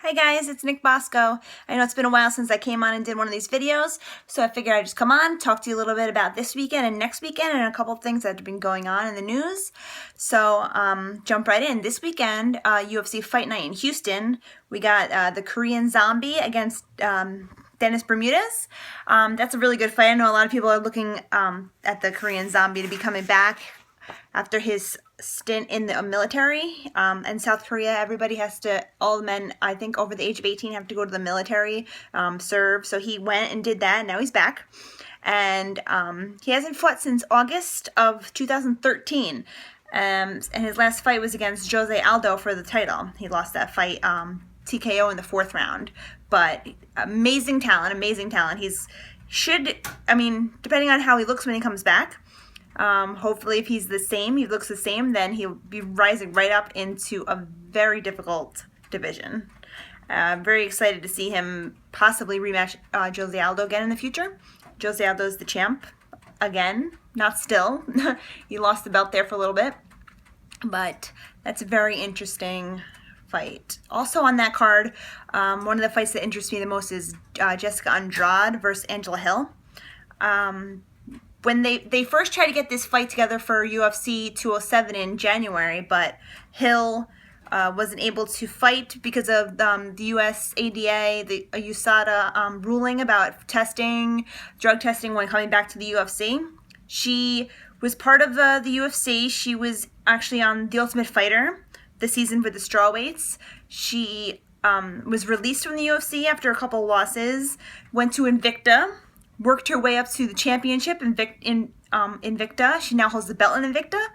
Hi guys, it's Nick Bosco. I know it's been a while since I came on and did one of these videos, so I figured I'd just come on, talk to you a little bit about this weekend and next weekend and a couple of things that have been going on in the news. So jump right in. This weekend, UFC Fight Night in Houston, we got the Korean Zombie against Dennis Bermudez. That's a really good fight. I know a lot of people are looking at the Korean Zombie to be coming back after his stint in the military. In South Korea, everybody has to, all the men, I think, over the age of 18 have to go to the military, serve. So he went and did that, and now he's back. And he hasn't fought since August of 2013. And his last fight was against Jose Aldo for the title. He lost that fight TKO in the 4th round. But amazing talent, amazing talent. Depending on how he looks when he comes back, hopefully if he looks the same, then he'll be rising right up into a very difficult division. I'm very excited to see him possibly rematch Jose Aldo again in the future. Jose Aldo's the champ again, not still. He lost the belt there for a little bit, but that's a very interesting fight. Also on that card, one of the fights that interests me the most is Jessica Andrade versus Angela Hill. When they first tried to get this fight together for UFC 207 in January, but Hill wasn't able to fight because of the US ADA, the USADA ruling about drug testing when coming back to the UFC. She was part of the UFC. She was actually on The Ultimate Fighter, the season for the strawweights. She was released from the UFC after a couple losses, went to Invicta, worked her way up to the championship in Invicta. She now holds the belt in Invicta.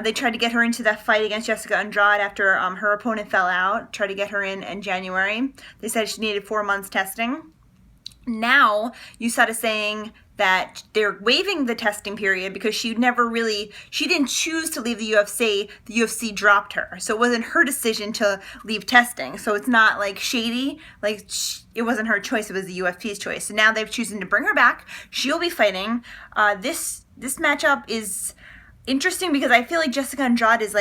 They tried to get her into that fight against Jessica Andrade after her opponent fell out, tried to get her in January. They said she needed 4 months testing. Now, USADA is saying that they're waiving the testing period because she didn't choose to leave the UFC. The UFC dropped her. So it wasn't her decision to leave testing. So it's not like shady. It wasn't her choice. It was the UFC's choice. So now they've chosen to bring her back. She'll be fighting. This matchup is interesting because I feel like Jessica Andrade is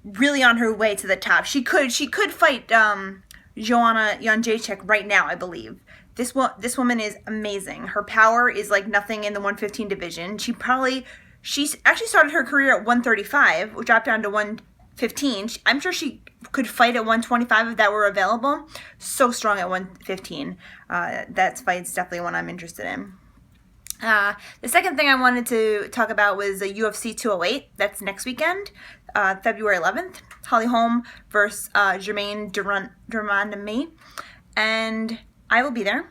really on her way to the top. She could fight Joanna Jędrzejczyk right now, I believe. This woman is amazing. Her power is like nothing in the 115 division. She actually started her career at 135, dropped down to 115. I'm sure she could fight at 125 if that were available. So strong at 115. That fight's definitely one I'm interested in. The second thing I wanted to talk about was the UFC 208. That's next weekend, February 11th. Holly Holm versus Germaine de Randamie. And I will be there.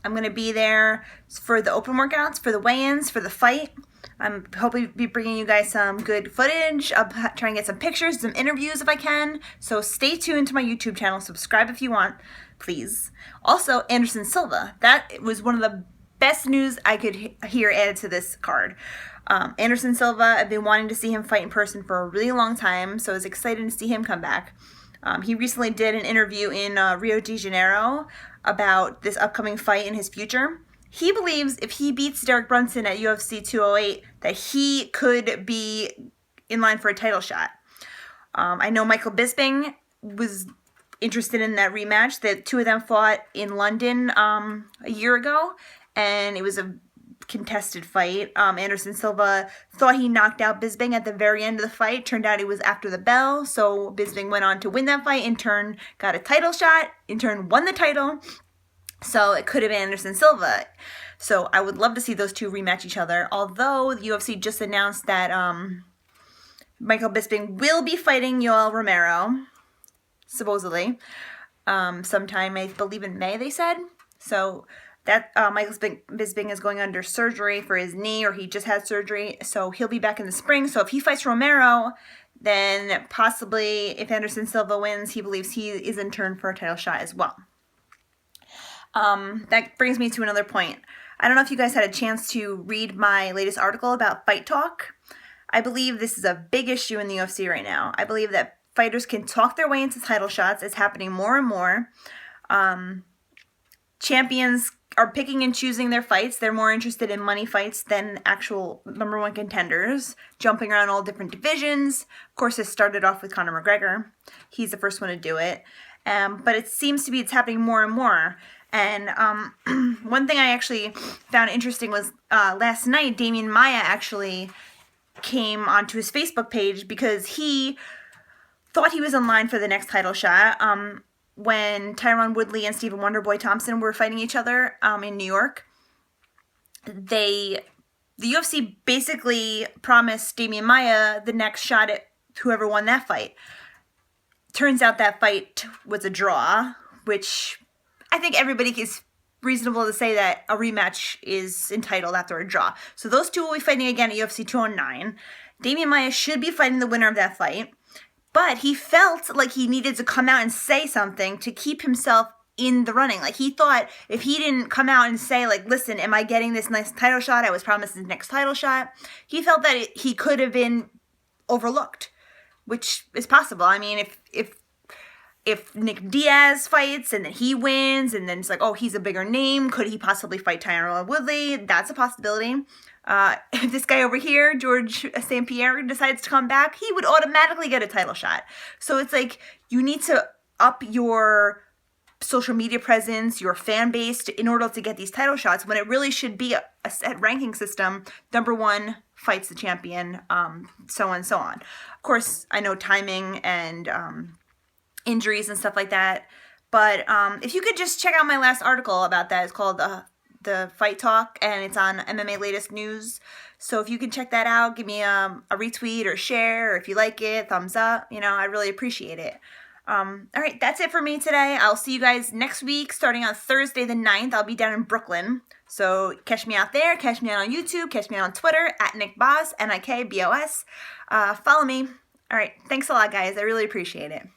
I'm going to be there for the open workouts, for the weigh-ins, for the fight. I'm hoping to be bringing you guys some good footage. I'll try and get some pictures, some interviews if I can. So stay tuned to my YouTube channel. Subscribe if you want, please. Also, Anderson Silva. That was one of the best news I could hear added to this card. Anderson Silva, I've been wanting to see him fight in person for a really long time, so I was excited to see him come back. He recently did an interview in Rio de Janeiro about this upcoming fight and his future. He believes if he beats Derek Brunson at UFC 208 that he could be in line for a title shot. I know Michael Bisping was interested in that rematch. The two of them fought in London a year ago, and it was a contested fight. Anderson Silva thought he knocked out Bisping at the very end of the fight. Turned out it was after the bell, so Bisping went on to win that fight, in turn got a title shot, in turn won the title, so it could have been Anderson Silva. So I would love to see those two rematch each other, although the UFC just announced that Michael Bisping will be fighting Yoel Romero, supposedly, sometime, I believe in May, they said. So that Michael Bisping is going under surgery for his knee, or he just had surgery, so he'll be back in the spring. So if he fights Romero, then possibly if Anderson Silva wins, he believes he is in turn for a title shot as well. That brings me to another point. I don't know if you guys had a chance to read my latest article about Fight Talk. I believe this is a big issue in the UFC right now. I believe that fighters can talk their way into title shots. It's happening more and more. Champions are picking and choosing their fights. They're more interested in money fights than actual #1 contenders, jumping around all different divisions. Of course, this started off with Conor McGregor. He's the first one to do it. But it seems to be it's happening more and more. And one thing I actually found interesting was last night, Damian Maia actually came onto his Facebook page because he thought he was in line for the next title shot when Tyron Woodley and Stephen Wonderboy Thompson were fighting each other in New York. The UFC basically promised Damian Maia the next shot at whoever won that fight. Turns out that fight was a draw, which I think everybody is reasonable to say that a rematch is entitled after a draw. So those two will be fighting again at UFC 209. Damian Maia should be fighting the winner of that fight, but he felt like he needed to come out and say something to keep himself in the running. Like, he thought if he didn't come out and say, like, listen, am I getting this nice title shot? I was promised this next title shot. He felt that he could have been overlooked, which is possible. I mean, if Nick Diaz fights and then he wins and then it's like, oh, he's a bigger name, could he possibly fight Tyron Woodley? That's a possibility. If this guy over here, George St. Pierre, decides to come back, he would automatically get a title shot. So it's like, you need to up your social media presence, your fan base, in order to get these title shots, when it really should be a set ranking system. Number one fights the champion, so on and so on. Of course, I know timing and injuries and stuff like that, but if you could just check out my last article about that. It's called the Fight Talk, and it's on MMA Latest News. So if you can check that out, give me a retweet or share, or if you like it, thumbs up. I really appreciate it. All right, that's it for me today. I'll see you guys next week, starting on Thursday the 9th. I'll be down in Brooklyn. So catch me out there, catch me out on YouTube, catch me out on Twitter, at Nick Boss, NIKBOS. Follow me. All right, thanks a lot, guys. I really appreciate it.